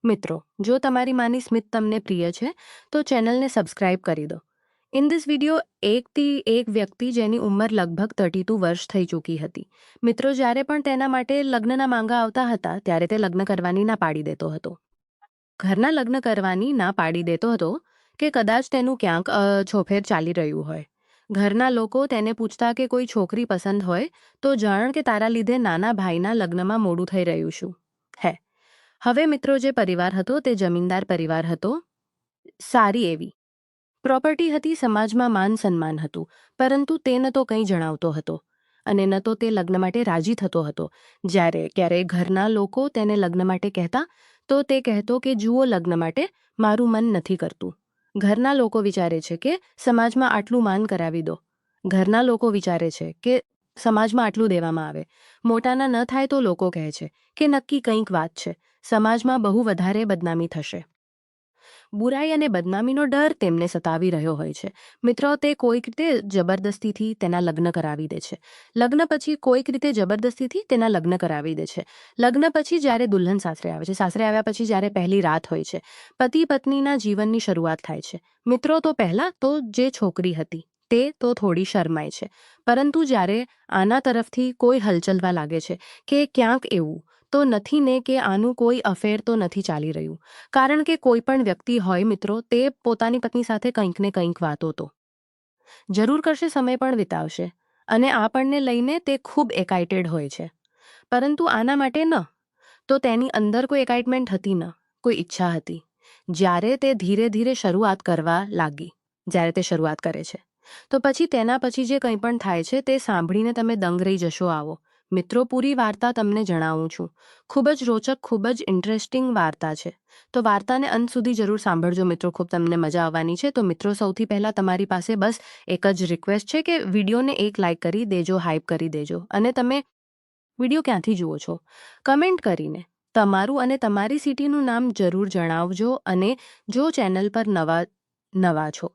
મિત્રો, જો તમારી માની સ્મિત તમને પ્રિય છે તો ચેનલને સબસ્ક્રાઇબ કરી દો. ઇન ધીસ વિડીયો એક વ્યક્તિ જેની ઉંમર લગભગ 32 વર્ષ થઈ ચૂકી હતી. મિત્રો, જ્યારે પણ તેના માટે લગ્નના માંગા આવતા હતા ત્યારે તે લગ્ન કરવાની ના પાડી દેતો હતો. ઘરના લગ્ન કરવાની ના પાડી દેતો હતો કે કદાચ તેનું ક્યાંક છોફેર ચાલી રહ્યું હોય. ઘરના લોકો તેને પૂછતા કે કોઈ છોકરી પસંદ હોય તો જાણ કે તારા લીધે નાના ભાઈના લગ્નમાં મોડું થઈ રહ્યું શું હે. હવે મિત્રો, જે પરિવાર હતો તે જમીનદાર પરિવાર હતો. સારી એવી પ્રોપર્ટી હતી, સમાજમાં માન સન્માન હતું, પરંતુ તે ન તો કંઈ જણાવતો હતો અને ન તો તે લગ્ન માટે રાજી થતો હતો. જ્યારે ક્યારેય ઘરના લોકો તેને લગ્ન માટે કહેતા તો તે કહેતો કે જુઓ, લગ્ન માટે મારું મન નથી કરતું. ઘરના લોકો વિચારે છે કે સમાજમાં આટલું માન કરાવી દો. ઘરના લોકો વિચારે છે કે સમાજમાં આટલું દેવામાં આવે. મોટાના ન થાય તો લોકો કહે છે કે નક્કી કંઈક વાત છે, સમાજમાં બહુ વધારે બદનામી થશે. બુરાઈ અને બદનામીનો ડર તેમને સતાવી રહ્યો હોય છે. મિત્રો, તે કોઈક રીતે જબરદસ્તીથી તેના લગ્ન કરાવી દે છે. લગ્ન પછી કોઈક રીતે જબરદસ્તીથી તેના લગ્ન કરાવી દે છે. લગ્ન પછી જ્યારે દુલ્હન સાસરે આવે છે, સાસરે આવ્યા પછી જ્યારે પહેલી રાત હોય છે, પતિ પત્નીના જીવનની શરૂઆત થાય છે. મિત્રો, તો પહેલાં તો જે છોકરી હતી તે તો થોડી શરમાય છે, પરંતુ જ્યારે આના તરફથી કોઈ હલચલવા લાગે છે કે ક્યાંક એવું તો નથી ને કે આનું કોઈ અફેર તો નથી ચાલી રહ્યું. કારણ કે કોઈ પણ વ્યક્તિ હોય મિત્રો, તે પોતાની પત્ની સાથે કંઈક ને કંઈક વાતો તો જરૂર કરશે, સમય પણ વિતાવશે અને આપણને લઈને તે ખૂબ એકાઇટેડ હોય છે. પરંતુ આના માટે ન તો તેની અંદર કોઈ એકાઇટમેન્ટ હતી, ન કોઈ ઈચ્છા હતી. જ્યારે તે ધીરે ધીરે શરૂઆત કરવા લાગી, જ્યારે તે શરૂઆત કરે છે તો પછી તેના પછી જે કંઈ પણ થાય છે તે સાંભળીને તમે દંગ રહી જશો. આવો મિત્રો, પૂરી વાર્તા તમને જણાવું છું. ખૂબ જ રોચક, ખૂબ જ ઇન્ટરેસ્ટિંગ વાર્તા છે, તો વાર્તાને અંત સુધી જરૂર સાંભળજો મિત્રો. ખૂબ તમને મજા આવવાની છે. તો મિત્રો, સૌથી પહેલાં તમારી પાસે બસ એક જ રિક્વેસ્ટ છે કે વિડીયોને એક લાઇક કરી દેજો, હાઇપ કરી દેજો. અને તમે વિડીયો ક્યાંથી જુઓ છો કમેન્ટ કરીને તમારું અને તમારી સિટીનું નામ જરૂર જણાવજો. અને જો ચેનલ પર નવા છો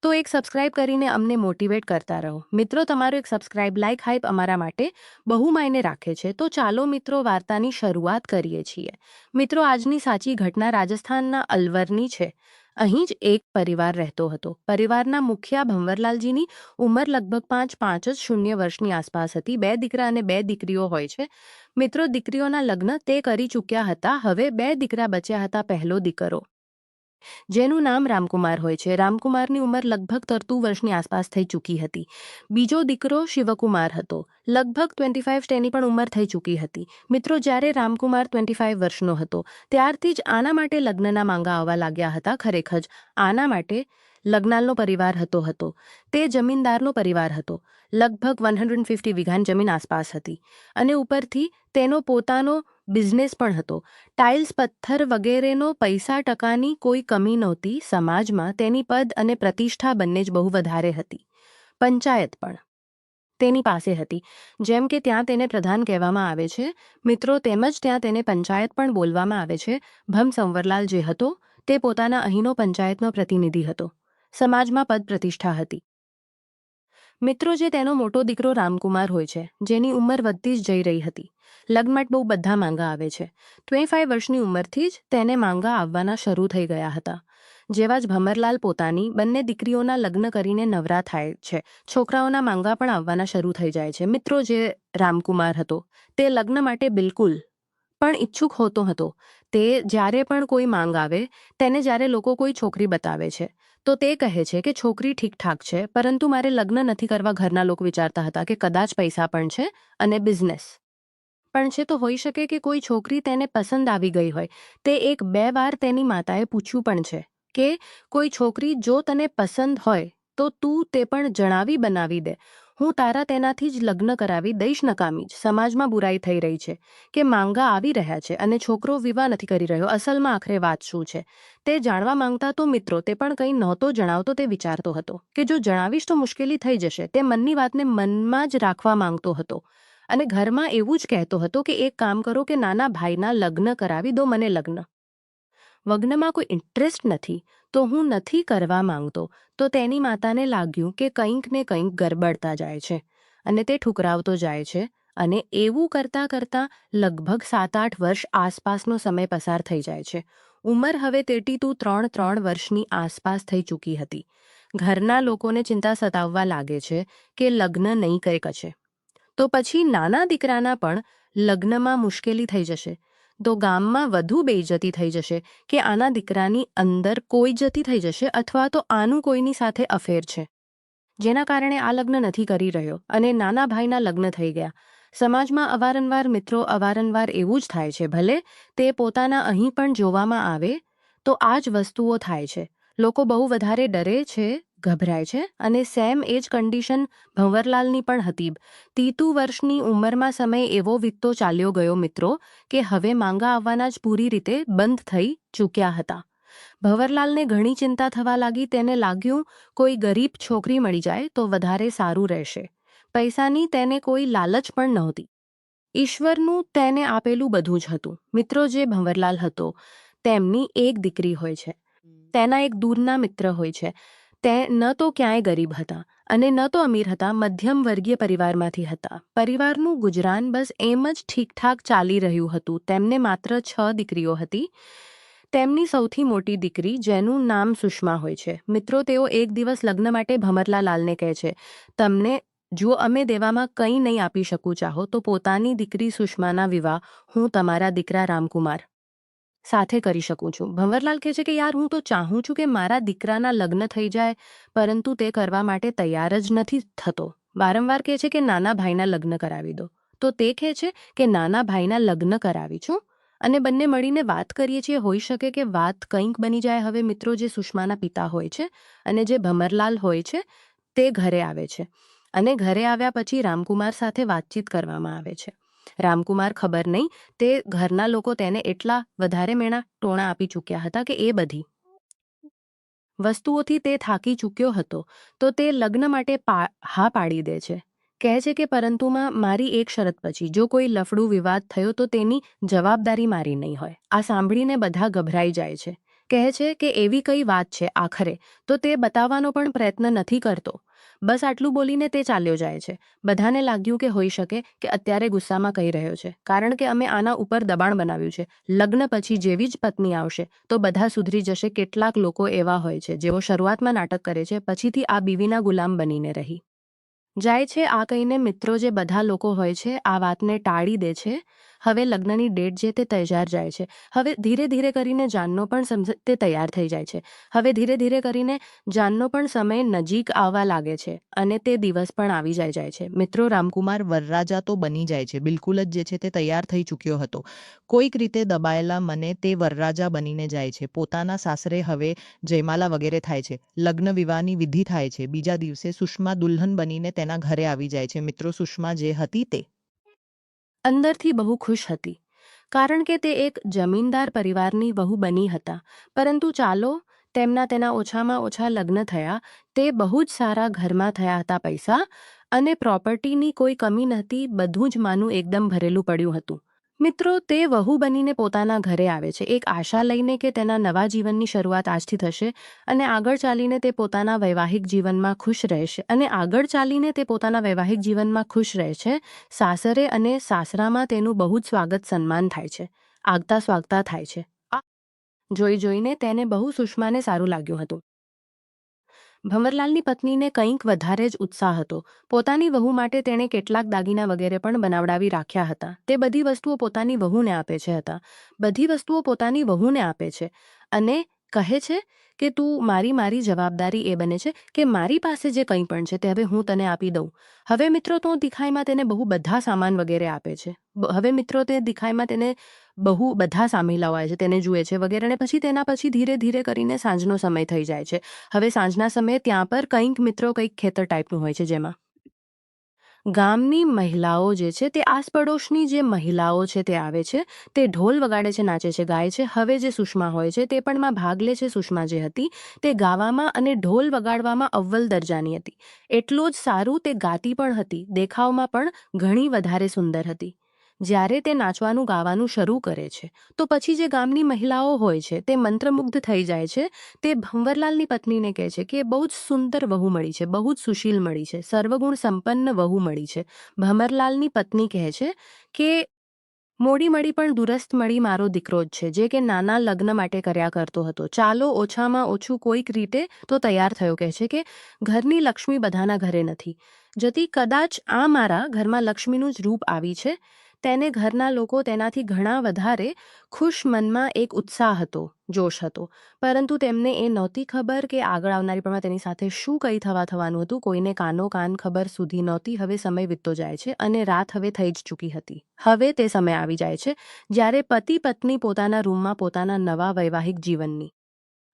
તો એક સબસ્ક્રાઇબ કરીને અમને મોટિવેટ કરતા રહો. મિત્રો, તમારો એક સબસ્ક્રાઇબ, લાઇક, હાઇપ અમારા માટે બહુ માયને રાખે છે. તો ચાલો મિત્રો, વાર્તાની શરૂઆત કરીએ છીએ. મિત્રો, આજની સાચી ઘટના રાજસ્થાનના અલવરની છે. અહીં જ એક પરિવાર રહેતો હતો. પરિવારના મુખિયા ભંવરલાલજીની ઉંમર લગભગ 5.50 વર્ષની આસપાસ હતી. 2 દીકરા અને 2 દીકરીઓ હોય છે. મિત્રો, દીકરીઓના લગ્ન તે કરી ચૂક્યા હતા. હવે 2 દીકરા બચ્યા હતા. પહેલો દીકરો જેનું નામ રામકુમાર હોય છે. રામકુમારની ઉંમર લગભગ 33 વર્ષની આસપાસ થઈ ચૂકી હતી. બીજો દીકરો શિવકુમાર હતો. લગભગ 25 તેની પણ ઉંમર થઈ ચૂકી હતી. મિત્રો, જ્યારે રામકુમાર 25 વર્ષનો હતો ત્યારથી જ આના માટે લગ્નના માંગા આવવા લાગ્યા હતા. ખરેખર જ આના માટે લગ્નાલનો પરિવાર હતો. તે જમીનદારનો પરિવાર હતો. લગભગ 150 વીઘાની જમીન આસપાસ હતી અને ઉપરથી તેનો પોતાનો બિઝનેસ પણ હતો. ટાઇલ્સ, પથ્થર વગેરેનો પૈસા ટકાની કોઈ કમી નહોતી. સમાજમાં તેની પદ અને પ્રતિષ્ઠા બંને જ બહુ વધારે હતી. પંચાયત પણ તેની પાસે હતી. જેમ કે ત્યાં તેને પ્રધાન કહેવામાં આવે છે મિત્રો, તેમજ ત્યાં તેને પંચાયત પણ બોલવામાં આવે છે. ભમસંવરલાલ જે હતો તે પોતાના અહીંનો પંચાયતનો પ્રતિનિધિ હતો. સમાજમાં પદ પ્રતિષ્ઠા હતી. મિત્રો, જે તેનો મોટો દીકરો રામકુમાર હોય છે, જેની ઉંમર વધતી જ જઈ રહી હતી. લગ્ન માટે બહુ બધા માંગા આવે છે. 25 વર્ષની ઉંમરથી જ તેને માંગા આવવાના શરૂ થઈ ગયા હતા. જેવા જ ભમરલાલ પોતાની બંને દીકરીઓના લગ્ન કરીને નવરા થાય છે, છોકરાઓના માંગા પણ આવવાના શરૂ થઈ જાય છે. મિત્રો, જે રામકુમાર હતો તે લગ્ન માટે બિલકુલ પણ ઈચ્છુક હોતો હતો. તે જ્યારે પણ કોઈ માંગ આવે તેને જ્યારે લોકો કોઈ છોકરી બતાવે છે તો તે કહે છે કે છોકરી ઠીકઠાક છે, પરંતુ મારે લગ્ન નથી કરવા. ઘરના લોકો વિચારતા હતા કે કદાચ પૈસા પણ છે અને બિઝનેસ પણ છે, તો હોઈ શકે કે કોઈ છોકરી તેને પસંદ આવી ગઈ હોય. તે 1-2 વાર તેની માતાએ પૂછ્યું પણ છે કે કોઈ છોકરી જો તને પસંદ હોય તો તું તે પણ જણાવી બનાવી દે, હું તારા તેનાથી જ લગ્ન કરાવી દઈશ. નકામી જ સમાજમાં બુરાઈ થઈ રહી છે કે માંગા આવી રહ્યા છે અને છોકરો વિવાહ નથી કરી રહ્યો. અસલમાં આખરે વાત શું છે તે જાણવા માંગતા તો મિત્રો તે પણ કંઈ નહોતો જણાવતો. તે વિચારતો હતો કે જો જણાવીશ તો મુશ્કેલી થઈ જશે. તે મનની વાતને મનમાં જ રાખવા માંગતો હતો અને ઘરમાં એવું જ કહેતો હતો કે એક કામ કરો કે નાના ભાઈના લગ્ન કરાવી દો મને. લગ્નમાં કોઈ ઇન્ટરેસ્ટ નથી તો હું નથી કરવા માંગતો. તો તેની માતાને લાગ્યું કે કંઈક ને કંઈક ગરબડતા જાય છે અને તે ઠુકરાવતો જાય છે અને એવું કરતાં કરતાં લગભગ 7-8 વર્ષ આસપાસનો સમય પસાર થઈ જાય છે. ઉંમર હવે 3 વર્ષની આસપાસ થઈ ચૂકી હતી. ઘરના લોકોને ચિંતા સતાવવા લાગે છે કે લગ્ન નહીં કંઈક છે. તો પછી નાના દીકરાના પણ લગ્નમાં મુશ્કેલી થઈ જશે. તો ગામમાં વધુ બેઇજ્જતી થઈ જશે કે આના દીકરાની અંદર કોઈ જતી થઈ જશે અથવા તો આનું કોઈની સાથે અફેર છે, જેના કારણે આ લગ્ન નથી કરી રહ્યો અને નાના ભાઈના લગ્ન થઈ ગયા. સમાજમાં અવારનવાર એવું જ થાય છે. ભલે તે પોતાના અહીં પણ જોવામાં આવે તો આ જ વસ્તુઓ થાય છે. લોકો બહુ વધારે ડરે છે, ગભરાય છે અને સેમ એ જ કન્ડિશન ભંવરલાલની પણ હતી. 32 વર્ષની ઉંમરમાં સમય એવો વીતતો ચાલ્યો ગયો મિત્રો કે હવે માંગા આવવાના જ પૂરી રીતે બંધ થઈ ચૂક્યા હતા. ભંવરલાલને ઘણી ચિંતા થવા લાગી. તેને લાગ્યું કોઈ ગરીબ છોકરી મળી જાય તો વધારે સારું રહેશે. પૈસાની તેને કોઈ લાલચ પણ નહોતી. ઈશ્વરનું તેને આપેલું બધું જ હતું. મિત્રો, જે ભંવરલાલ હતો તેમની એક દીકરી હોય છે. તેના એક દૂરના મિત્ર હોય છે. તે ન તો ક્યાંય ગરીબ હતા અને ન તો અમીર હતા, મધ્યમ વર્ગીય પરિવારમાંથી હતા. પરિવારનું ગુજરાન બસ એમ જ ઠીકઠાક ચાલી રહ્યું હતું. તેમને માત્ર 6 દીકરીઓ હતી. તેમની સૌથી મોટી દીકરી, જેનું નામ સુષ્મા હોય છે. મિત્રો, તેઓ એક દિવસ લગ્ન માટે ભંવરલાલને કહે છે, તમને જો અમે દેવામાં કંઈ નહીં આપી શકું ચાહો તો પોતાની દીકરી સુષ્માના વિવાહ હું તમારા દીકરા રામકુમાર સાથે કરી શકું છું. ભંવરલાલ કહે છે કે યાર, હું તો ચાહું છું કે મારા દીકરાના લગ્ન થઈ જાય, પરંતુ તે કરવા માટે તૈયાર જ નથી થતો. વારંવાર કહે છે કે નાના ભાઈના લગ્ન કરાવી દો. તો તે કહે છે કે નાના ભાઈના લગ્ન કરાવી છું અને બંને મળીને વાત કરીએ છીએ. હોઈ શકે કે વાત કંઈક બની જાય. હવે મિત્રો, જે સુષ્માના પિતા હોય છે અને જે ભંવરલાલ હોય છે તે ઘરે આવે છે અને ઘરે આવ્યા પછી રામકુમાર સાથે વાતચીત કરવામાં આવે છે. રામકુમાર ખબર નહીં, તે ઘરના લોકો તેને એટલા વધારે મેણા ટોણા આપી ચૂક્યા હતા કે એ બધી વસ્તુઓથી તે થાકી ચૂક્યો હતો. તો તે લગ્ન માટે હા પાડી દે છે. કહે છે કે પરંતુમાં મારી એક શરત પછી જો કોઈ લફડું વિવાદ થયો તો તેની જવાબદારી મારી નહીં હોય. આ સાંભળીને બધા ગભરાઈ જાય છે. કહે છે કે એવી કઈ વાત છે આખરે, તો તે બતાવવાનો પણ પ્રયત્ન નથી કરતો. બસ આટલું બોલીને તે ચાલ્યો જાય છે. બધાને લાગ્યું કે હોઈ શકે કે અત્યારે ગુસ્સામાં કહી રહ્યો છે, કારણ કે અમે આના ઉપર દબાણ બનાવ્યું છે. લગ્ન પછી જેવી જ પત્ની આવશે તો બધા સુધરી જશે. કેટલાક લોકો એવા હોય છે જેઓ શરૂઆતમાં નાટક કરે છે, પછીથી આ બીવીના ગુલામ બનીને રહી જાય છે. આ કહીને મિત્રો, જે બધા લોકો હોય છે આ વાતને ટાળી દે છે. હવે લગ્નની ડેટ જે તે તૈયાર જાય છે. હવે ધીરે ધીરે કરીને જાનનો પણ તે તૈયાર થઈ જાય છે. હવે ધીરે ધીરે કરીને જાનનો પણ સમય નજીક આવવા લાગે છે અને તે દિવસ પણ આવી જાય છે. મિત્રો, રામકુમાર વરરાજા તો બની જાય છે. બિલકુલ જ જે છે તે તૈયાર થઈ ચૂક્યો હતો. કોઈક રીતે દબાયેલા મને તે વરરાજા બનીને જાય છે. પોતાના સાસરે હવે જયમાલા વગેરે થાય છે. લગ્ન વિવાહની વિધિ થાય છે. બીજા દિવસે સુષ્મા દુલ્હન બનીને તેના ઘરે આવી જાય છે. મિત્રો, સુષ્મા જે હતી તે અંદરથી બહુ ખુશ હતી, કારણ કે તે એક જમીનદાર પરિવારની વહુ બની હતા. પરંતુ ચાલો, તેના ઓછામાં ઓછા લગ્ન થયા. તે બહુ જ સારા ઘરમાં થયા હતા. પૈસા અને પ્રોપર્ટીની કોઈ કમી નહોતી. બધું જ માનું એકદમ ભરેલું પડ્યું હતું. મિત્રો, તે વહુ બનીને પોતાના ઘરે આવે છે, એક આશા લઈને કે તેના નવા જીવનની શરૂઆત આજથી થશે અને આગળ ચાલીને તે પોતાના વૈવાહિક જીવનમાં ખુશ રહે છે. સાસરે અને સાસરામાં તેનું બહુ જ સ્વાગત સન્માન થાય છે, આગતા સ્વાગતા થાય છે. જોઈને તેને બહુ સુષ્માને સારું લાગ્યું હતું. ભંવરલાલની પત્નીને કંઈક વધારે જ ઉત્સાહ હતો. પોતાની વહુ માટે તેણે કેટલાક દાગીના વગેરે પણ બનાવડાવી રાખ્યા હતા. તે બધી વસ્તુઓ પોતાની વહુને આપે છે અને કહે છે કે તું મારી જવાબદારી એ બને છે કે મારી પાસે જે કંઈ પણ છે તે હવે હું તને આપી દઉં. હવે મિત્રો, તો દિખાઈમાં તેને બહુ બધા સામાન વગેરે આપે છે. હવે મિત્રો, તે દિખાઈમાં તેને બહુ બધા સામેલાઓ આવે છે, તેને જુએ છે વગેરે. અને પછી તેના પછી ધીરે ધીરે કરીને સાંજનો સમય થઈ જાય છે. હવે સાંજના સમયે ત્યાં પર કંઈક ખેતર ટાઈપનું હોય છે, જેમાં ગામની મહિલાઓ જે છે તે આસપડોશની જે મહિલાઓ છે તે આવે છે. તે ઢોલ વગાડે છે, નાચે છે, ગાય છે. હવે જે સુષ્મા હોય છે તે પણ માં ભાગ લે છે. સુષ્મા જે હતી તે ગાવામાં અને ઢોલ વગાડવામાં અવ્વલ દરજાની હતી. એટલું જ સારું તે ગાતી પણ હતી. દેખાવમાં પણ ઘણી વધારે સુંદર હતી. જ્યારે તે નાચવાનું ગાવાનું શરૂ કરે છે તો પછી જે ગામની મહિલાઓ હોય છે તે મંત્રમુગ્ધ થઈ જાય છે. તે ભંવરલાલની પત્નીને કહે છે કે બહુ જ સુંદર વહુ મળી છે, બહુ જ સુશીલ મળી છે, સર્વગુણ સંપન્ન વહુ મળી છે. ભંવરલાલની પત્ની કહે છે કે મોડી મળી પણ દુરસ્ત મળી મારો દીકરો જ છે, જે કે નાના લગ્ન માટે કર્યા કરતો હતો. ચાલો ઓછામાં ઓછું કોઈક રીતે તો તૈયાર થયો. કહે છે કે ઘરની લક્ષ્મી બધાના ઘરે નથી જતી, કદાચ આ મારા ઘરમાં લક્ષ્મીનું જ રૂપ આવી છે. તેને ઘરના લોકો તેનાથી ઘણા વધારે ખુશ, મનમાં એક ઉત્સાહ હતો, જોશ હતો, પરંતુ તેમને એ નહોતી ખબર કે આગળ આવનારી પળમાં તેની સાથે શું કંઈ થવાનું હતું. કોઈને કાનો કાન ખબર સુધી નહોતી. હવે સમય વીતતો જાય છે અને રાત હવે થઈ જ ચૂકી હતી. હવે તે સમય આવી જાય છે જ્યારે પતિ પત્ની પોતાના રૂમમાં પોતાના નવા વૈવાહિક જીવનની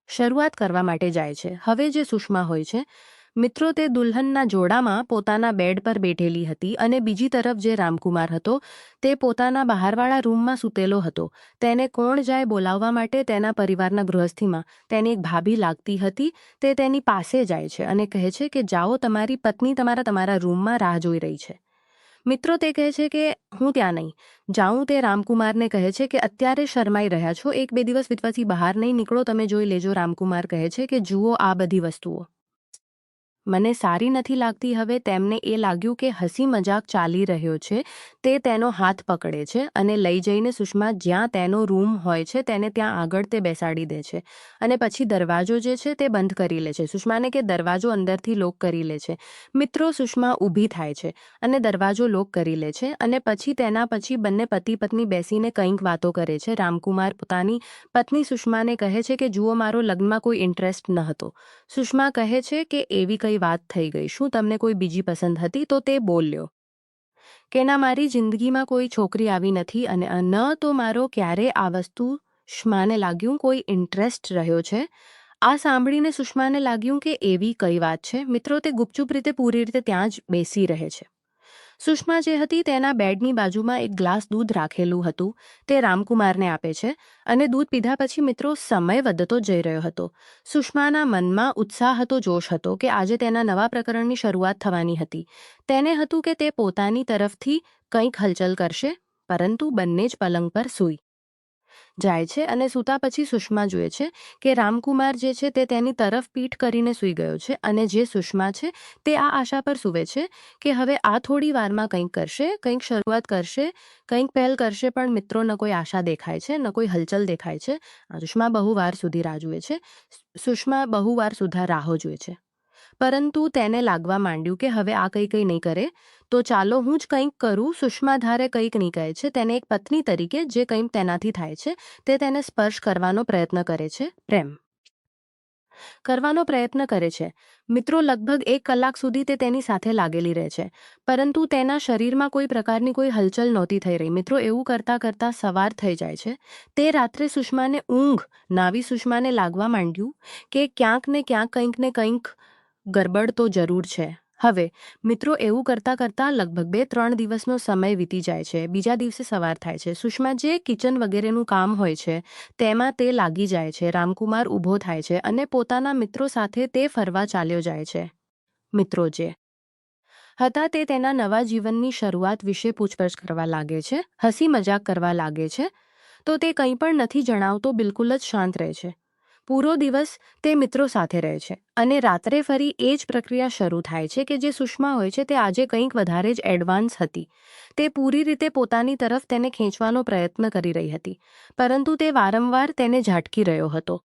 શરૂઆત કરવા માટે જાય છે. હવે જે સુષ્મા હોય છે મિત્રો, તે દુલ્હનના જોડામાં પોતાના બેડ પર બેઠેલી હતી અને બીજી તરફ જે રામકુમાર હતો તે પોતાના બહારવાળા રૂમમાં સૂતેલો હતો. તેને કોણ જાય બોલાવવા માટે. તેના પરિવારના ગૃહસ્થીમાં તેની એક ભાભી લાગતી હતી. તે તેની પાસે જાય છે અને કહે છે કે જાઓ, તમારી પત્ની તમારા રૂમમાં રાહ જોઈ રહી છે. મિત્રો, તે કહે છે કે હું ત્યાં નહીં જાઉં. તે રામકુમારને કહે છે કે અત્યારે શરમાઈ રહ્યા છો, 1-2 દિવસ વીતવાથી બહાર નહીં નીકળો, તમે જોઈ લેજો. રામકુમાર કહે છે કે જુઓ, આ બધી વસ્તુઓ મને સારી નથી લાગતી. હવે તેમને એ લાગ્યું કે હસી મજાક ચાલી રહ્યો છે. તે તેનો હાથ પકડે છે અને લઈ જઈને સુષ્મા જ્યાં તેનો રૂમ હોય છે તેને ત્યાં આગળ તે બેસાડી દે છે અને પછી દરવાજો જે છે તે બંધ કરી લે છે. સુષ્માને કે દરવાજો અંદરથી લોક કરી લે છે. મિત્રો, સુષ્મા ઊભી થાય છે અને દરવાજો લોક કરી લે છે અને પછી તેના પછી બંને પતિ પત્ની બેસીને કંઈક વાતો કરે છે. રામકુમાર પોતાની પત્ની સુષ્માને કહે છે કે જુઓ, મારો લગ્નમાં કોઈ ઇન્ટરેસ્ટ ન હતો. સુષ્મા કહે છે કે એવી કઈ વાત થઈ ગઈ? શું તમને કોઈ બીજી પસંદ હતી? તો તે બોલ્યો કે ના, મારી જિંદગીમાં કોઈ છોકરી આવી નથી અને ન તો મારો ક્યારે આ વસ્તુ સુષ્માને લાગ્યું કોઈ ઇન્ટરેસ્ટ રહ્યો છે. આ સાંભળીને સુષ્માને લાગ્યું કે એવી કઈ વાત છે. મિત્રો, તે ગુપચુપ રીતે પૂરી રીતે ત્યાં જ બેસી રહે છે. સુષ્મા જે હતી તેના બેડની બાજુમાં એક ગ્લાસ દૂધ રાખેલું હતું. તે રામકુમારને આપે છે અને દૂધ પીધા પછી મિત્રો સમય વધતો જઈ રહ્યો હતો. સુષ્માના મનમાં ઉત્સાહ હતો, જોશ હતો કે આજે તેના નવા પ્રકરણની શરૂઆત થવાની હતી. તેને હતું કે તે પોતાની તરફથી કંઈક હલચલ કરશે, પરંતુ બંને જ પલંગ પર સૂઈ જાય છે અને સૂતા પછી સુષ્મા જુએ છે કે રામકુમાર જે છે તે તેની તરફ પીઠ કરીને સૂઈ ગયો છે અને જે સુષ્મા છે તે આ આશા પર સૂવે છે કે હવે આ થોડી વારમાં કંઈક કરશે, કંઈક શરૂઆત કરશે, કંઈક પહેલ કરશે. પણ મિત્રો, ન કોઈ આશા દેખાય છે, ન કોઈ હલચલ દેખાય છે. સુષ્મા બહુ વાર સુધી રાહ જુએ છે. સુષ્મા બહુ વાર સુધી રાહો જુએ છે, પરંતુ તેને લાગવા માંડ્યું કે હવે આ કંઈ નહીં કરે તો ચાલો હું જ કંઈક કરું. સુષ્મા ધારે કંઈક નહીં કહે છે. તેને એક પત્ની તરીકે જે કંઈક તેનાથી થાય છે તે તેને સ્પર્શ કરવાનો પ્રયત્ન કરે છે, પ્રેમ કરવાનો પ્રયત્ન કરે છે. મિત્રો, લગભગ 1 કલાક સુધી તે તેની સાથે લાગેલી રહે છે, પરંતુ તેના શરીરમાં કોઈ પ્રકારની કોઈ હલચલ નહોતી થઈ રહી. મિત્રો, એવું કરતાં કરતાં સવાર થઈ જાય છે. તે રાત્રે સુષ્માને ઊંઘ નાવી. સુષ્માને લાગવા માંડ્યું કે ક્યાંક ને ક્યાંક કંઈક ને કંઈક ગરબડ તો જરૂર છે. હવે મિત્રો, એવું કરતાં કરતાં લગભગ 2-3 દિવસનો સમય વીતી જાય છે. બીજા દિવસે સવાર થાય છે. સુષ્મા જે કિચન વગેરેનું કામ હોય છે તેમાં તે લાગી જાય છે. રામકુમાર ઊભો થાય છે અને પોતાના મિત્રો સાથે તે ફરવા ચાલ્યો જાય છે. મિત્રો જે હતા તે તેના નવા જીવનની શરૂઆત વિશે પૂછપરછ કરવા લાગે છે, હસી મજાક કરવા લાગે છે. તો તે કંઈ પણ નથી જણાવતો, બિલકુલ જ શાંત રહે છે. પૂરો દિવસ તે મિત્રો સાથે રહે છે અને રાત્રે ફરી એ જ પ્રક્રિયા શરૂ થાય છે કે જે સુષ્મા હોય છે તે આજે કંઈક વધારે જ એડવાન્સ હતી. તે પૂરી રીતે પોતાની તરફ તેને ખેંચવાનો પ્રયત્ન કરી રહી હતી, પરંતુ તે વારંવાર તેને ઝાટકી રહ્યો હતો,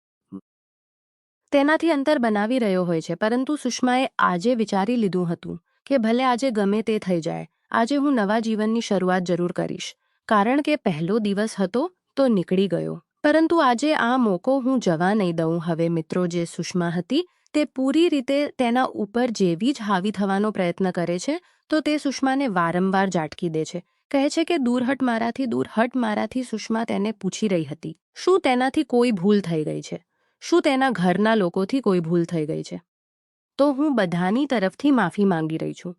તેનાથી અંતર બનાવી રહ્યો હોય છે. પરંતુ સુષ્માએ આજે વિચારી લીધું હતું કે ભલે આજે ગમે તે થઈ જાય, આજે હું નવા જીવનની શરૂઆત જરૂર કરીશ. કારણ કે પહેલો દિવસ હતો તો નીકળી ગયો, પરંતુ આજે આ મોકો હું જવા નહીં દઉં. હવે મિત્રો, જે સુષ્મા હતી તે પૂરી રીતે તેના ઉપર જેવી જ હાવી થવાનો પ્રયત્ન કરે છે તો તે સુષ્માને વારંવાર ઝાટકી દે છે. કહે છે કે દૂર હટ મારાથી, દૂર હટ મારાથી. સુષ્મા તેને પૂછી રહી હતી શું તેનાથી કોઈ ભૂલ થઈ ગઈ છે, શું તેના ઘરના લોકોથી કોઈ ભૂલ થઈ ગઈ છે. તો હું બધાની તરફથી માફી માંગી રહી છું.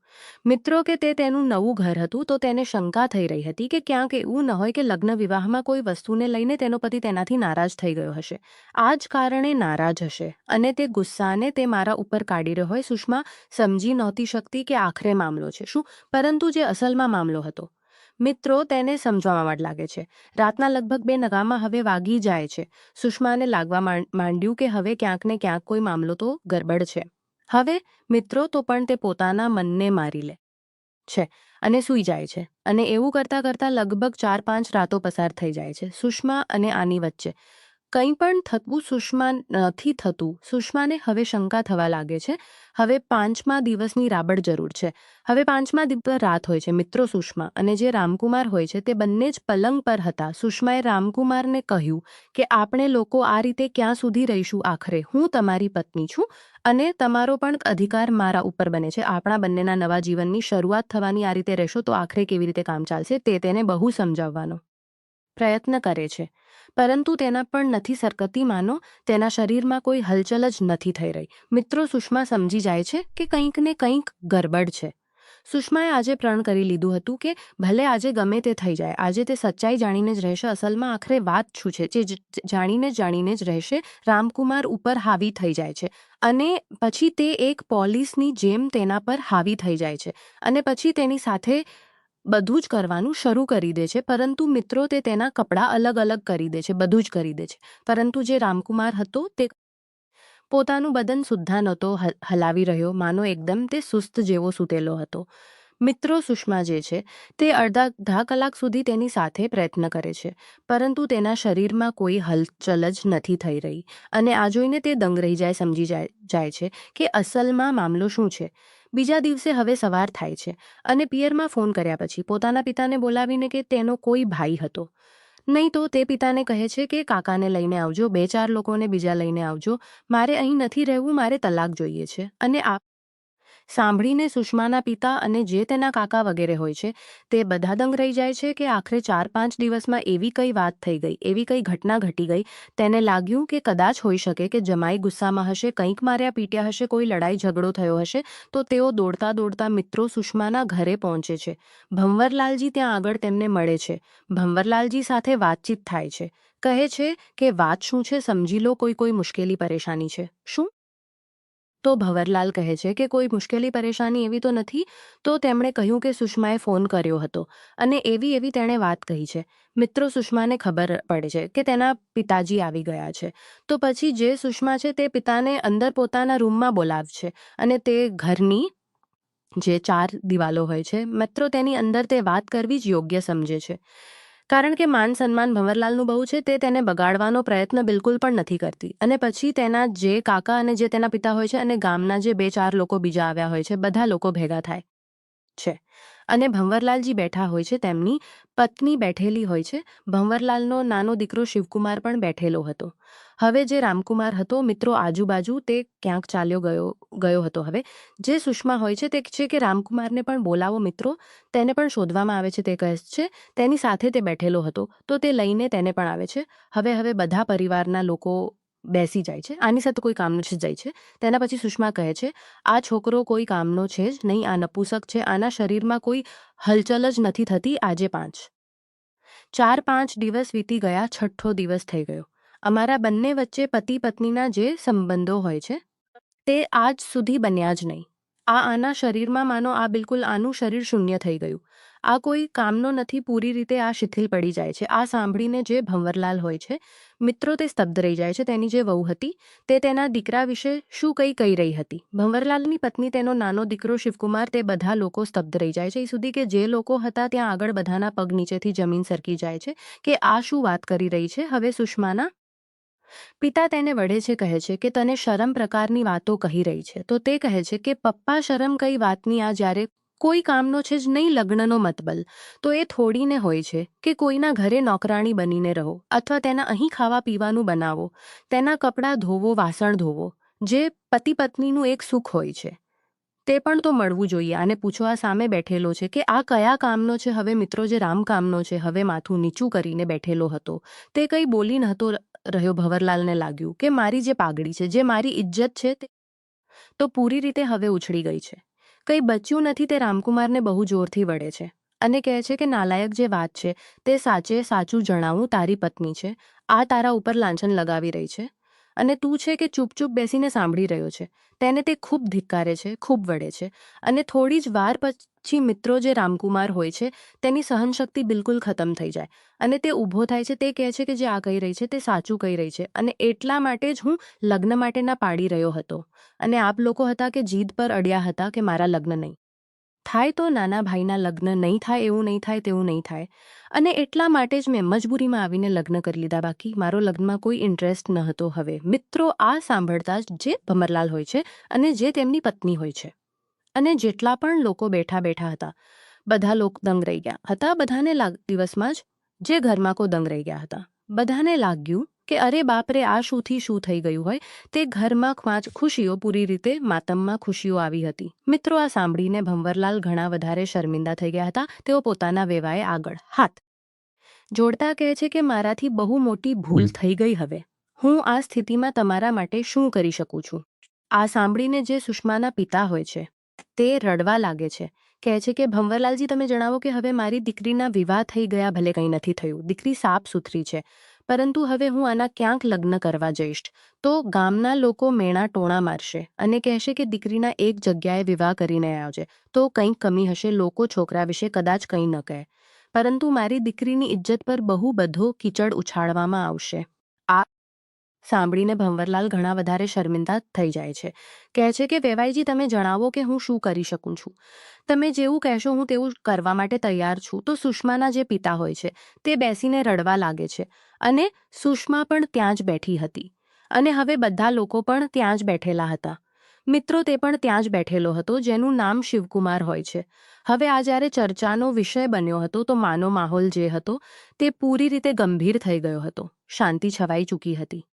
મિત્રો, કે તે તેનું નવું ઘર હતું તો તેને શંકા થઈ રહી હતી કે ક્યાંક એવું ન હોય કે લગ્ન વિવાહમાં કોઈ વસ્તુને લઈને તેનો પતિ તેનાથી નારાજ થઈ ગયો હશે, આ જ કારણે નારાજ હશે અને તે ગુસ્સાને તે મારા ઉપર કાઢી રહ્યો હોય. સુષ્મા સમજી નહોતી શકતી કે આખરે મામલો છે શું, પરંતુ જે અસલમાં મામલો હતો મિત્રો તેને સમજવામાં લાગે છે. રાતના લગભગ 2 નગામાં હવે વાગી જાય છે. સુષ્માને લાગવા માંડ્યું કે હવે ક્યાંક ને ક્યાંક કોઈ મામલો તો ગરબડ છે. હવે મિત્રો તો પણ તે પોતાના મનને મારી લે છે અને સૂઈ જાય છે. અને એવું કરતાં કરતાં લગભગ 4-5 રાતો પસાર થઈ જાય છે. સુષ્મા અને આની વચ્ચે કંઈ પણ થતું સુષ્મા નથી થતું. સુષ્માને હવે શંકા થવા લાગે છે. હવે 5મા દિવસની રાબડ જરૂર છે. હવે 5મા દિવસ રાત હોય છે. મિત્રો સુષ્મા અને જે રામકુમાર હોય છે તે બંને જ પલંગ પર હતા. સુષ્માએ રામકુમારને કહ્યું કે આપણે લોકો આ રીતે ક્યાં સુધી રહીશું? આખરે હું તમારી પત્ની છું અને તમારો પણ અધિકાર મારા ઉપર બને છે. આપણા બંનેના નવા જીવનની શરૂઆત થવાની આ રીતે રહેશો તો આખરે કેવી રીતે કામ ચાલશે? તે તેને બહુ સમજાવવાનો પ્રયત્ન કરે છે. પરંતુ તેના પણ નથી સરકતી. માનો તેના શરીરમાં કોઈ હલચલ જ નથી થઈ રહી. મિત્રો સુષ્મા સમજી જાય છે કે કંઈક ને કંઈક ગરબડ છે. સુષ્માએ આજે પ્રણ કરી લીધું હતું કે ભલે આજે ગમે તે થઈ જાય, આજે તે સચ્ચાઈ જાણીને જ રહેશે. અસલમાં આખરે વાત શું છે જે જાણીને જ રહેશે. રામકુમાર ઉપર હાવી થઈ જાય છે અને પછી તે એક પોલીસની જેમ તેના પર હાવી થઈ જાય છે અને પછી તેની સાથે બધું જ કરવાનું શરૂ કરી દે છે. પરંતુ મિત્રો તે તેના કપડાં અલગ અલગ કરી દે છે, બધું જ કરી દે છે. પરંતુ જે રામકુમાર હતો તે પોતાનું બદન સુદ્ધા નહોતો હલાવી રહ્યો. માનો એકદમ તે સુસ્ત જેવો સૂતેલો હતો. મિત્રો સુષ્મા જે છે તે અડધા કલાક સુધી તેની સાથે પ્રયત્ન કરે છે પરંતુ તેના શરીરમાં કોઈ હલચલ જ નથી થઈ રહી અને આ જોઈને તે દંગ રહી જાય. સમજી જાય છે કે અસલમાં મામલો શું છે. બીજા દિવસે હવે સવાર થાય છે અને પિયરમાં ફોન કર્યા પછી પોતાના પિતાને બોલાવીને કે તેનો કોઈ ભાઈ હતો નહીં તો તે પિતાને કહે છે કે કાકાને લઈને આવજો, 2-4 લોકોને બીજા લઈને આવજો. મારે અહીં નથી રહેવું, મારે તલાક જોઈએ છે. અને આ સાંભળીને સુષ્માના પિતા અને જે તેના કાકા વગેરે હોય છે તે બધા દંગ રહી જાય છે કે આખરે 4-5 દિવસમાં એવી કઈ વાત થઈ ગઈ, એવી કઈ ઘટના ઘટી ગઈ. તેને લાગ્યું કે કદાચ હોઈ શકે કે જમાઈ ગુસ્સામાં હશે, કંઈક માર્યા પીટ્યા હશે, કોઈ લડાઈ ઝઘડો થયો હશે. તો તેઓ દોડતા દોડતા મિત્રો સુષ્માના ઘરે પહોંચે છે. ભંવરલાલજી ત્યાં આગળ તેમને મળે છે. ભંવરલાલજી સાથે વાતચીત થાય છે. કહે છે કે વાત શું છે, સમજી લો. કોઈ મુશ્કેલી પરેશાની છે શું? તો ભંવરલાલ કહે છે કે કોઈ મુશ્કેલી પરેશાની એવી તો નથી. તો તેમણે કહ્યું કે સુષ્માએ ફોન કર્યો હતો અને એવી તેણે વાત કહી છે. મિત્રો સુષ્માને ખબર પડે છે કે તેના પિતાજી આવી ગયા છે. તો પછી જે સુષ્મા છે તે પિતાને અંદર પોતાના રૂમમાં બોલાવે છે અને તે ઘરની જે 4 દિવાલો હોય છે મિત્રો તેની અંદર તે વાત કરવી જ યોગ્ય સમજે છે. કારણ કે માન સન્માન ભંવરલાલનું બહુ છે. તે તેને બગાડવાનો પ્રયત્ન બિલકુલ પણ નથી કરતી. અને પછી તેના જે કાકા અને જે તેના પિતા હોય છે અને ગામના જે 2-4 લોકો બીજા આવ્યા હોય છે, બધા લોકો ભેગા થાય છે અને ભંવરલાલજી બેઠા હોય છે. તેમની પત્ની બેઠેલી હોય છે. ભંવરલાલનો નાનો દીકરો શિવકુમાર પણ બેઠેલો હતો. હવે જે રામકુમાર હતો મિત્રો આજુબાજુ તે ક્યાંક ચાલ્યો ગયો હતો. હવે જે સુષ્મા હોય છે તે છે કે રામકુમારને પણ બોલાવો મિત્રો. તેને પણ શોધવામાં આવે છે. તે કહે છે તેની સાથે તે બેઠેલો હતો તો તે લઈને તેને પણ આવે છે. હવે બધા પરિવારના લોકો બેસી જાય છે. આની સાથે કોઈ કામનું જ જાય છે. તેના પછી સુષ્મા કહે છે આ છોકરો કોઈ કામનો છે જ નહીં, આ નપુસક છે. આના શરીરમાં કોઈ હલચલ જ નથી થતી. આજે 4-5 દિવસ વીતી ગયા. 6ઠ્ઠો દિવસ થઈ ગયો. અમારા બંને વચ્ચે પતિ પત્નીના જે સંબંધો હોય છે તે આજ સુધી બન્યા જ નહીં. આના શરીરમાં માનો આ બિલકુલ આનું શરીર શૂન્ય થઈ ગયું. આ કોઈ કામનો નથી. પૂરી રીતે આ શિથિલ પડી જાય છે. આ સાંભળીને જે ભંવરલાલ હોય છે મિત્રો તે સ્તબ્ધ રહી જાય છે. તેની જે વહુ હતી તે તેના દીકરા વિશે શું કહી રહી હતી. ભંવરલાલની પત્ની, તેનો નાનો દીકરો શિવકુમાર, તે બધા લોકો સ્તબ્ધ રહી જાય છે. એ સુધી કે જે લોકો હતા ત્યાં આગળ બધાના પગ નીચેથી જમીન સરકી જાય છે કે આ શું વાત કરી રહી છે. હવે સુષ્માના પિતા તેને વઢે છે. કહે છે કે તને શરમ પ્રકારની વાતો કહી રહી છે. તો તે કહે છે કે પપ્પા શરમ કઈ વાતની? આ જ્યારે કોઈ કામનો છે જ નહીં. લગ્નનો મતલબ તો એ થોડીને હોય છે કે કોઈના ઘરે નોકરાણી બનીને રહો અથવા તેના અહીં ખાવા પીવાનું બનાવો, તેના કપડાં ધોવો, વાસણ ધોવો, જે પતિ પત્નીનું એક સુખ હોય છે તે પણ તો મળવું જોઈએ. આને પૂછો, આ સામે બેઠેલો છે કે આ કયા કામનો છે? હવે મિત્રો જે રામ કામનો છે. હવે માથું નીચું કરીને બેઠેલો હતો. તે કંઈ બોલી નહોતો રહ્યો. ભંવરલાલને લાગ્યું કે મારી જે પાઘડી છે, જે મારી ઇજ્જત છે તે તો પૂરી રીતે હવે ઉછળી ગઈ છે. કંઈ બચ્યું નથી. તે રામકુમારને બહુ જોરથી વળે છે અને કહે છે કે નાલાયક, જે વાત છે તે સાચું જણાવું. તારી પત્ની છે, આ તારા ઉપર લાંછન લગાવી રહી છે અને તું છે કે ચૂપ બેસીને સાંભળી રહ્યો છે. તેને તે ખૂબ ધિક્કારે છે, ખૂબ વળે છે. અને થોડી જ વાર પછી મિત્રો જે રામકુમાર હોય છે તેની સહનશક્તિ બિલકુલ ખતમ થઈ જાય અને તે ઊભો થાય છે. તે કહે છે કે જે આ કહી રહી છે તે સાચું કહી રહી છે અને એટલા માટે જ હું લગ્ન માટે ના પાડી રહ્યો હતો. અને આપ લોકો હતા કે જીદ પર અડ્યા હતા કે મારા લગ્ન નહીં થાય, તો નાના ભાઈના લગ્ન નહીં થાય, એવું નહીં થાય, તેવું નહીં થાય. અને એટલા માટે જ મેં મજબૂરીમાં આવીને લગ્ન કરી લીધા. બાકી મારો લગ્નમાં કોઈ ઇન્ટરેસ્ટ ન હતો. હવે મિત્રો આ સાંભળતા જ જે ભમરલાલ હોય છે અને જે તેમની પત્ની હોય છે અને જેટલા પણ લોકો બેઠા હતા બધા લોકો દંગ રહી ગયા હતા. બધાને દિવસમાં જે ઘરમાં કો દંગ રહી ગયા હતા. બધાને લાગ્યું કે અરે બાપરે, આ શુંથી શું થઈ ગયું હોય. તે ઘરમાં ખુશીઓ પૂરી રીતે માતમમાં ખુશીઓ આવી હતી. મિત્રો આ સાંભળીને ભંવરલાલ ઘણા વધારે શર્મિંદા થઈ ગયા હતા. તેઓ પોતાના વેવાએ આગળ હાથ જોડતા કહે છે કે મારાથી બહુ મોટી ભૂલ થઈ ગઈ. હવે હું આ સ્થિતિમાં તમારા માટે શું કરી શકું છું. આ સાંભળીને જે સુષ્માના પિતા હોય છે તે રડવા લાગે છે. કહે છે કે ભંવરલાલજી, તમે જણાવો કે હવે મારી દીકરીના વિવાહ થઈ ગયા, ભલે કંઈ નથી થયું, દીકરી સાફ સુથરી છે, પરંતુ હવે હું આના ક્યાંક લગ્ન કરવા જઈશ તો ગામના લોકો મેણા ટોણા મારશે અને કહેશે કે દીકરીના એક જગ્યાએ વિવાહ કરીને આવ્યો છે તો કંઈક કમી હશે. લોકો છોકરા વિશે કદાચ કંઈ ન કહે, પરંતુ મારી દીકરીની ઇજ્જત પર બહુ બધો કીચડ ઉછાળવામાં આવશે. આ સાંભળીને ભંવરલાલ ઘણા વધારે શર્મિંદા થઈ જાય છે. કહે છે કે વેવાઈજી, તમે જણાવો કે હું શું કરી શકું છું. તમે જેવું કહેશો હું તેવું કરવા માટે તૈયાર છું. તો સુષ્માના જે પિતા હોય છે તે બેસીને રડવા લાગે છે અને સુષ્મા પણ ત્યાં જ બેઠી હતી અને હવે બધા લોકો પણ ત્યાં જ બેઠેલા હતા. મિત્રો તે પણ ત્યાં જ બેઠેલો હતો, જેનું નામ શિવકુમાર હોય છે. હવે આ જ્યારે ચર્ચાનો વિષય બન્યો હતો તો માનો માહોલ જે હતો તે પૂરી રીતે ગંભીર થઈ ગયો હતો. શાંતિ છવાઈ ચૂકી હતી.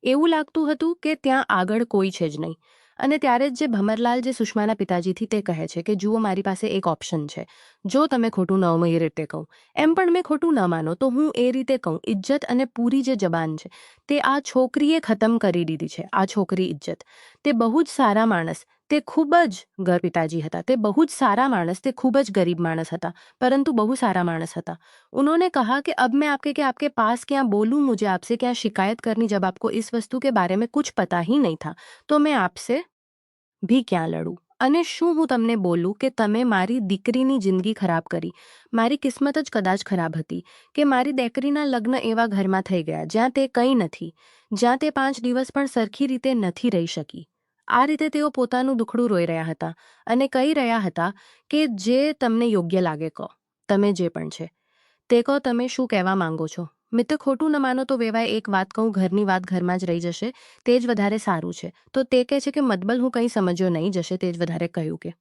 એવું લાગતું હતું કે ત્યાં આગળ કોઈ છે જ નહીં. અને ત્યારે જ જે ભમરલાલ જે સુષ્માના પિતાજીથી તે કહે છે કે જુઓ, મારી પાસે એક ઓપ્શન છે. જો તમે ખોટું ન એ રીતે કહું, એમ પણ મેં ખોટું ન માનો તો હું એ રીતે કહું, ઇજ્જત અને પૂરી જે જબાન છે તે આ છોકરીએ ખતમ કરી દીધી છે. આ છોકરી ઇજ્જત, તે બહુ જ સારા માણસ, તે ખૂબ જ પિતાજી હતા, તે બહુ જ સારા માણસ, તે ખૂબ જ ગરીબ માણસ હતા, પરંતુ બહુ સારા માણસ હતા. उन्होंने कहा कि अब मैं आपके पास क्या बोलूं, मुझे आपसे क्या शिकायत करनी जब आपको इस वस्तु के बारे में कुछ पता ही नहीं था, तो मैं आपसे भी क्या लड़ूं. અને શું હું તમને બોલું કે તમે મારી દીકરીની જિંદગી ખરાબ કરી. મારી કિસ્મત જ કદાચ ખરાબ હતી કે મારી દીકરીના લગ્ન એવા ઘરમાં થઈ ગયા જ્યાં તે કંઈ નથી, જ્યાં તે 5 દિવસ પણ સરખી રીતે નથી રહી શકી. આ રીતે તેઓ પોતાનું દુખડું રોઈ રહ્યા હતા અને કહી રહ્યા હતા કે જે તમને યોગ્ય લાગે કહો, તમે જે પણ છે તે કહો. તમે શું કહેવા માંગો છો? મિત્ર, ખોટું ન માનો તો વેવાય એક વાત કહું, ઘરની વાત ઘરમાં જ રહી જશે, તે જ વધારે સારું છે. તો તે કહે છે કે મતલબ હું કંઈ સમજ્યો નહીં, જશે તે જ વધારે કહ્યું કે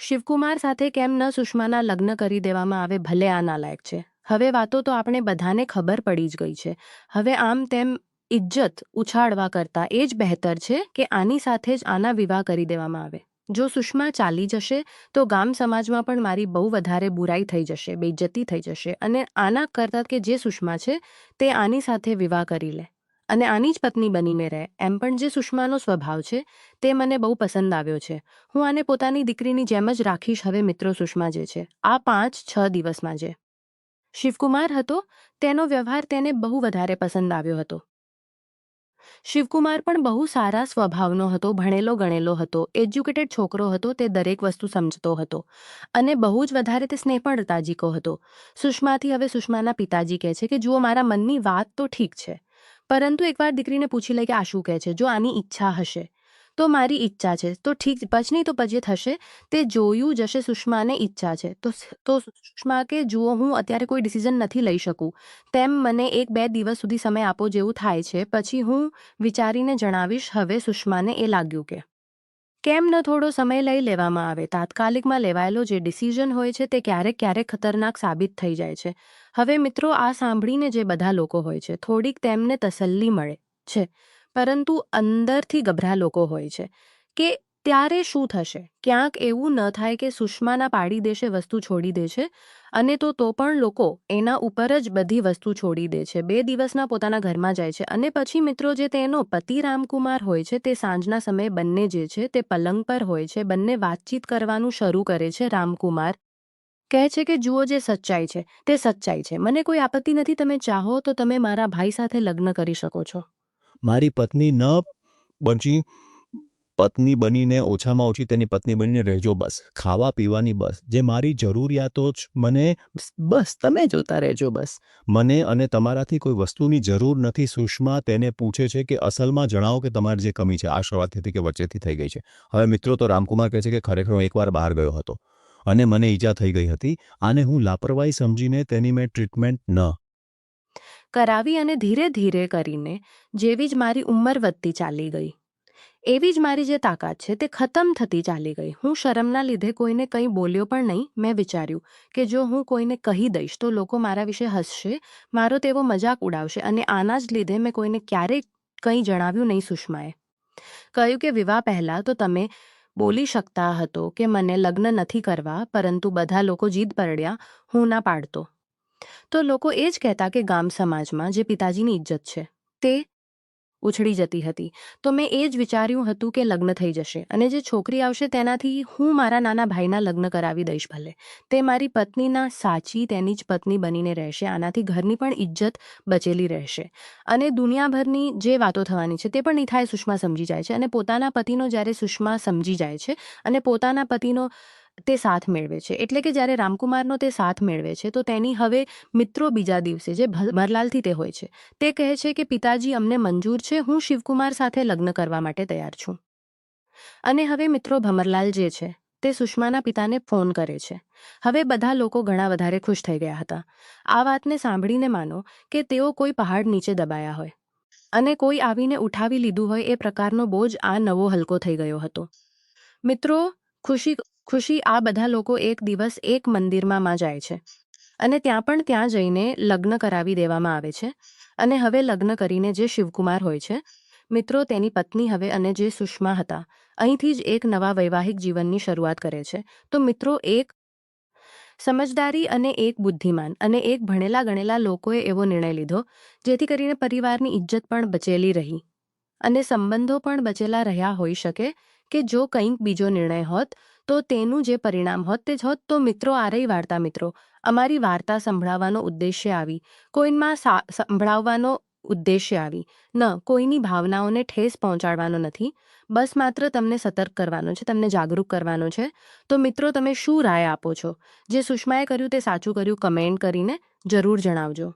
શિવકુમાર સાથે કેમ ન સુષ્માના લગ્ન કરી દેવામાં આવે, ભલે આ નાલાયક છે. હવે વાતો તો આપણે બધાને ખબર પડી જ ગઈ છે. હવે આમ તેમ ઇજ્જત ઉછાળવા કરતાં એ જ બહેતર છે કે આની સાથે જ આના વિવાહ કરી દેવામાં આવે. જો સુષ્મા ચાલી જશે તો ગામ સમાજમાં પણ મારી બહુ વધારે બુરાઈ થઈ જશે, બેઇજ્જતી થઈ જશે. અને આના કરતાં કે જે સુષ્મા છે તે આની સાથે વિવાહ કરી લે અને આની જ પત્ની બનીને રહે. એમ પણ જે સુષ્માનો સ્વભાવ છે તે મને બહુ પસંદ આવ્યો છે. હું આને પોતાની દીકરીની જેમ જ રાખીશ. હવે મિત્રો, સુષ્મા જે છે આ 5-6 દિવસમાં જે શિવકુમાર હતો તેનો વ્યવહાર તેને બહુ વધારે પસંદ આવ્યો હતો. શિવકુમાર પણ બહુ સારા સ્વભાવનો હતો, ભણેલો ગણેલો હતો, એજ્યુકેટેડ છોકરો હતો. તે દરેક વસ્તુ સમજતો હતો અને બહુ જ વધારે તે સ્નેહ પણ તાજીકો હતો સુષ્માથી. હવે સુષ્માના પિતાજી કહે છે કે જુઓ, મારા મનની વાત તો ઠીક છે, પરંતુ એકવાર દીકરીને પૂછી લે કે આ શું કહે છે. જો આની ઈચ્છા હશે તો મારી ઈચ્છા છે તો ઠીક, પછી નહીં તો પછી થશે તે જોયું જશે. સુષ્માને ઈચ્છા છે તો સુષ્મા કે જુઓ, હું અત્યારે કોઈ ડિસિઝન નથી લઈ શકું, તેમ મને 1-2 દિવસ સુધી સમય આપો, જેવું થાય છે પછી હું વિચારીને જણાવીશ. હવે સુષ્માને એ લાગ્યું કે કેમ ન થોડો સમય લઈ લેવામાં આવે. તાત્કાલિકમાં લેવાયેલો જે ડિસિઝન હોય છે તે ક્યારેક ખતરનાક સાબિત થઈ જાય છે. હવે મિત્રો, આ સાંભળીને જે બધા લોકો હોય છે થોડીક તેમને તસલ્લી મળે છે, પરંતુ અંદરથી ગભરા લોકો હોય છે કે ત્યારે શું થશે. ક્યાંક એવું ન થાય કે સુષ્માના પાડી દેશે, વસ્તુ છોડી દે છે અને તો પણ લોકો એના ઉપર જ બધી વસ્તુ છોડી દે છે. 2 દિવસના પોતાના ઘરમાં જાય છે અને પછી મિત્રો જે તેનો પતિ રામકુમાર હોય છે તે સાંજના સમયે બંને જે છે તે પલંગ પર હોય છે. બંને વાતચીત કરવાનું શરૂ કરે છે. રામકુમાર કહે છે કે જુઓ, જે સચ્ચાઈ છે તે સચ્ચાઈ છે. મને કોઈ આપત્તિ નથી. તમે ચાહો તો તમે મારા ભાઈ સાથે લગ્ન કરી શકો છો. મારી પત્ની ન બની પત્ની બનીને ઓછામાં ઓછી તેની પત્ની બનીને રહેજો બસ. ખાવા પીવાની બસ. જે મારી જરૂરિયાતો જ મને બસ તમે જોતા રહેજો બસ. મને અને તમારાથી કોઈ વસ્તુની જરૂર નથી. સુષ્મા તેને પૂછે છે કે અસલમાં જણાવો કે તમારી જે કમી છે આ શરૂઆતથી હતી કે વચ્ચેથી થઈ ગઈ છે. હવે મિત્રો તો રામકુમાર કહે છે કે ખરેખર હું એકવાર બહાર ગયો હતો અને મને ઈજા થઈ ગઈ હતી. આને હું લાપરવાહી સમજીને તેની મેં ટ્રીટમેન્ટ ન કરાવી અને ધીરે ધીરે કરીને જેવી જ મારી ઉંમર વધતી ચાલી ગઈ એવી જ મારી જે તાકાત છે તે ખતમ થતી ચાલી ગઈ. હું શરમના લીધે કોઈને કંઈ બોલ્યો પણ નહીં. મેં વિચાર્યું કે જો હું કોઈને કહી દઈશ તો લોકો મારા વિશે હસશે, મારો તેવો મજાક ઉડાવશે અને આના જ લીધે મેં કોઈને ક્યારેય કંઈ જણાવ્યું નહીં. સુષ્માએ કહ્યું કે વિવાહ પહેલાં તો તમે બોલી શકતા હતો કે મને લગ્ન નથી કરવા, પરંતુ બધા લોકો જીદ પડ્યા, હું ના પાડતો તો લોકો એ જ કહેતા કે ગામ સમાજમાં જે પિતાજીની ઇજ્જત છે તે ઉછળી જતી હતી. તો મેં એ જ વિચાર્યું હતું કે લગ્ન થઈ જશે અને જે છોકરી આવશે તેનાથી હું મારા નાના ભાઈના લગ્ન કરાવી દઈશ. ભલે તે મારી પત્નીના સાચી તેની જ પત્ની બનીને રહેશે. આનાથી ઘરની પણ ઇજ્જત બચેલી રહેશે અને દુનિયાભરની જે વાતો થવાની છે તે પણ નહીં થાય. સુષ્મા સમજી જાય છે અને પોતાના પતિનો જ્યારે સુષ્મા સમજી જાય છે અને પોતાના પતિનો તે સાથ મેળવે છે, એટલે કે જ્યારે રામકુમારનો તે સાથ મેળવે છે તો તેની હવે મિત્રો બીજા દિવસે જે ભમરલાલથી તે હોય છે તે કહે છે કે પિતાજી અમને મંજૂર છે, હું શિવકુમાર સાથે લગ્ન કરવા માટે તૈયાર છું. અને હવે મિત્રો ભમરલાલ જે છે તે સુષ્માના પિતાને ફોન કરે છે. હવે બધા લોકો ઘણા વધારે ખુશ થઈ ગયા હતા. આ વાતને સાંભળીને માનો કે તેઓ કોઈ પહાડ નીચે દબાયા હોય અને કોઈ આવીને ઉઠાવી લીધું હોય એ પ્રકારનો બોજ આ નવો હલકો થઈ ગયો હતો. મિત્રો, ખુશી આ બધા લોકો એક દિવસ એક મંદિરમાં જાય છે અને ત્યાં જઈને લગ્ન કરાવી દેવામાં આવે છે. અને હવે લગ્ન કરીને જે શિવકુમાર હોય છે મિત્રો તેની પત્ની હવે અને જે સુષ્મા હતા અહીંથી જ એક નવા વૈવાહિક જીવનની શરૂઆત કરે છે. તો મિત્રો, એક સમજદારી અને એક બુદ્ધિમાન અને એક ભણેલા ગણેલા લોકોએ એવો નિર્ણય લીધો જેથી કરીને પરિવારની ઇજ્જત પણ બચેલી રહી અને સંબંધો પણ બચેલા રહ્યા હોઈ શકે કે જો કંઈક બીજો નિર્ણય હોત તો તેનું જે પરિણામ હોત તે જ હોત. તો મિત્રો, આ રહી વાર્તા. મિત્રો, અમારી વાર્તા સંભળાવવાનો ઉદ્દેશ્ય આવી કોઈમાં સંભળાવવાનો ઉદ્દેશ્ય આવી ન કોઈની ભાવનાઓને ઠેસ પહોંચાડવાનો નથી. બસ માત્ર તમને સતર્ક કરવાનો છે, તમને જાગૃત કરવાનો છે. તો મિત્રો, તમે શું રાય આપો છો? જે સુષ્માએ કર્યું તે સાચું કર્યું કમેન્ટ કરીને જરૂર જણાવજો.